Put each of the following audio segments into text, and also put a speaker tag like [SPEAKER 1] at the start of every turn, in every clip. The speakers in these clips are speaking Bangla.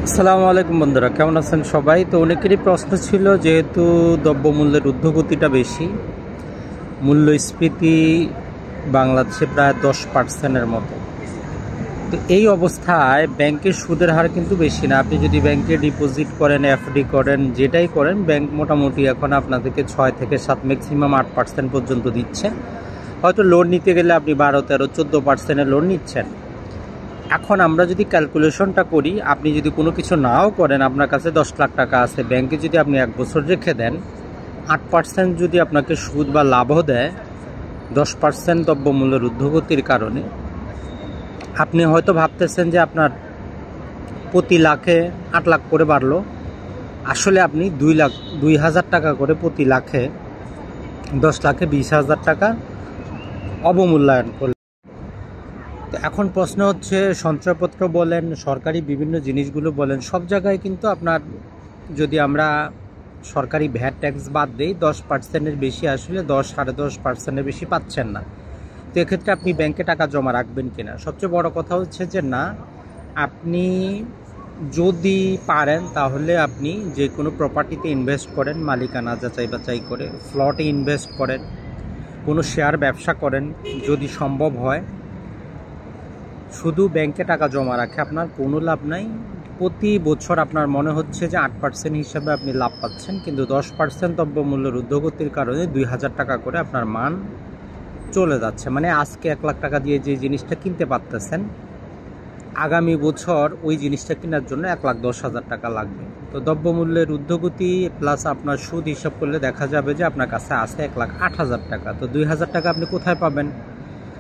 [SPEAKER 1] আসসালামু আলাইকুম বন্ধুরা, কেমন আছেন সবাই? তো অনেকেরই প্রশ্ন ছিল, যেহেতু দ্রব্যমূল্যের ঊর্ধ্বগতিটা বেশি, মূল্যস্ফীতি বাংলাদেশে প্রায় 10%-এর মতো। তো এই অবস্থায় ব্যাংকের সুদের হার কিন্তু বেশি না। আপনি যদি ব্যাংকে ডিপোজিট করেন, এফডি করেন, যেটাই করেন, ব্যাংক মোটামুটি এখন আপনাদেরকে 6 থেকে 7 ম্যাক্সিমাম 8% পর্যন্ত দিচ্ছে। হয়তো লোন নিতে গেলে আপনি 12, 13, 14%-এর লোন নিচ্ছেন। এখন আমরা যদি ক্যালকুলেশনটা করি, আপনি যদি কোনো কিছু নাও করেন, আপনার কাছে 10 লাখ টাকা আছে, ব্যাংকে যদি আপনি 1 বছর রেখে দেন, 8% যদি আপনাকে সুদ বা লাভও দেয়, 10% দ্রব্যমূল্যের ঊর্ধ্বগতির কারণে, আপনি হয়তো ভাবতেছেন যে আপনার প্রতি লাখে 8 লাখ করে বাড়লো। আসলে আপনি 2,000 টাকা করে প্রতি লাখে, 10 লাখে 20,000 টাকা অবমূল্যায়ন করলেন। তো এখন প্রশ্ন হচ্ছে, সঞ্চয়পত্র বলেন, সরকারি বিভিন্ন জিনিসগুলো বলেন, সব জায়গায় কিন্তু আপনার, যদি আমরা সরকারি ভ্যাট ট্যাক্স বাদ দিই, 10%-এর বেশি, আসলে 10-10.5%-এর বেশি পাচ্ছেন না। তো এক্ষেত্রে আপনি ব্যাংকে টাকা জমা রাখবেন কিনা? সবচেয়ে বড় কথা হচ্ছে যে না, আপনি যদি পারেন তাহলে আপনি যে কোনো প্রপার্টিতে ইনভেস্ট করেন, মালিকানা যাচাই বাছাই করে, ফ্লটে ইনভেস্ট করেন, কোনো শেয়ার ব্যবসা করেন যদি সম্ভব হয়। শুধু ব্যাংকে টাকা জমা রাখে আপনার কোনো লাভ নাই। প্রতি বছর আপনার মনে হচ্ছে যে 8% হিসাবে আপনি লাভ পাচ্ছেন, কিন্তু 10% দ্রব্যমূল্যের ঊর্ধ্বগতির কারণে 2,000 টাকা করে আপনার মান চলে যাচ্ছে। মানে আজকে 1 লাখ টাকা দিয়ে যে জিনিসটা কিনতে পারতেছেন, আগামী বছর ওই জিনিসটা কেনার জন্য 1,10,000 টাকা লাগবে। তো দ্রব্যমূল্যের ঊর্ধ্বগতি প্লাস আপনার সুদ হিসাব করলে দেখা যাবে যে আপনার কাছে আছে 1,08,000 টাকা। তো 2,000 টাকা আপনি কোথায় পাবেন?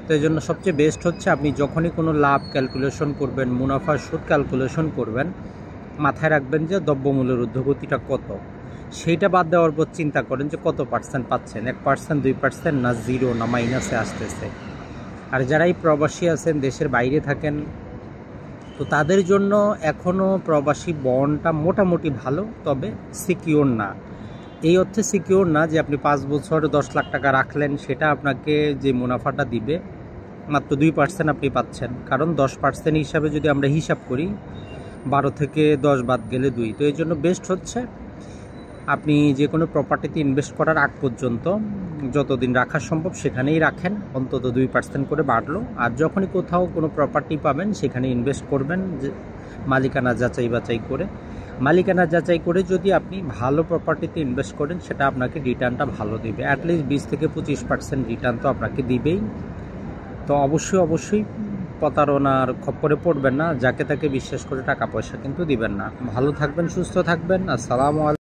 [SPEAKER 1] তো এই জন্য সবচেয়ে বেস্ট হচ্ছে, আপনি যখনই কোনো লাভ ক্যালকুলেশন করবেন, মুনাফার সুদ ক্যালকুলেশন করবেন, মাথায় রাখবেন যে দ্রব্যমূল্যের ঊর্ধ্বগতিটা কত। সেইটা বাদ দেওয়ার পর চিন্তা করেন যে কত পার্সেন্ট পাচ্ছেন, 1%, 2%, না জিরো, না মাইনাসে আসতেছে। আর যারাই প্রবাসী আছেন, দেশের বাইরে থাকেন, তো তাদের জন্য এখনও প্রবাসী বন্ডটা মোটামুটি ভালো, তবে সিকিউর না। এই অর্থে সিকিউর না যে আপনি 5 বছর 10 লাখ টাকা রাখলেন, সেটা আপনাকে যে মুনাফাটা দিবে মাত্র 2% আপনি পাচ্ছেন। কারণ 10% হিসাবে যদি আমরা হিসাব করি, 12 থেকে 10 বাদ গেলে 2। তো এই জন্য বেস্ট হচ্ছে আপনি যে কোনো প্রপার্টিতে ইনভেস্ট করার আগ পর্যন্ত যতদিন রাখা সম্ভব সেখানেই রাখেন, অন্তত 2% করে বাড়লো। আর যখনই কোথাও কোনো প্রপার্টি পাবেন সেখানে ইনভেস্ট করবেন, যে মালিকানা যাচাই বাছাই করে। মালিকানা যাচাই করে যদি আপনি ভালো প্রপার্টিতে ইনভেস্ট করেন, সেটা আপনাকে রিটার্নটা ভালো দিবে। অ্যাটলিস্ট 20 থেকে 25% রিটার্ন তো আপনাকে দিবেই। তো অবশ্যই প্রতারণার খপ্পরে পড়বেন না, যাকে তাকে বিশ্বাস করে টাকা পয়সা কিন্তু দিবেন না। ভালো থাকবেন, সুস্থ থাকবেন। আসসালামু আলাইকুম।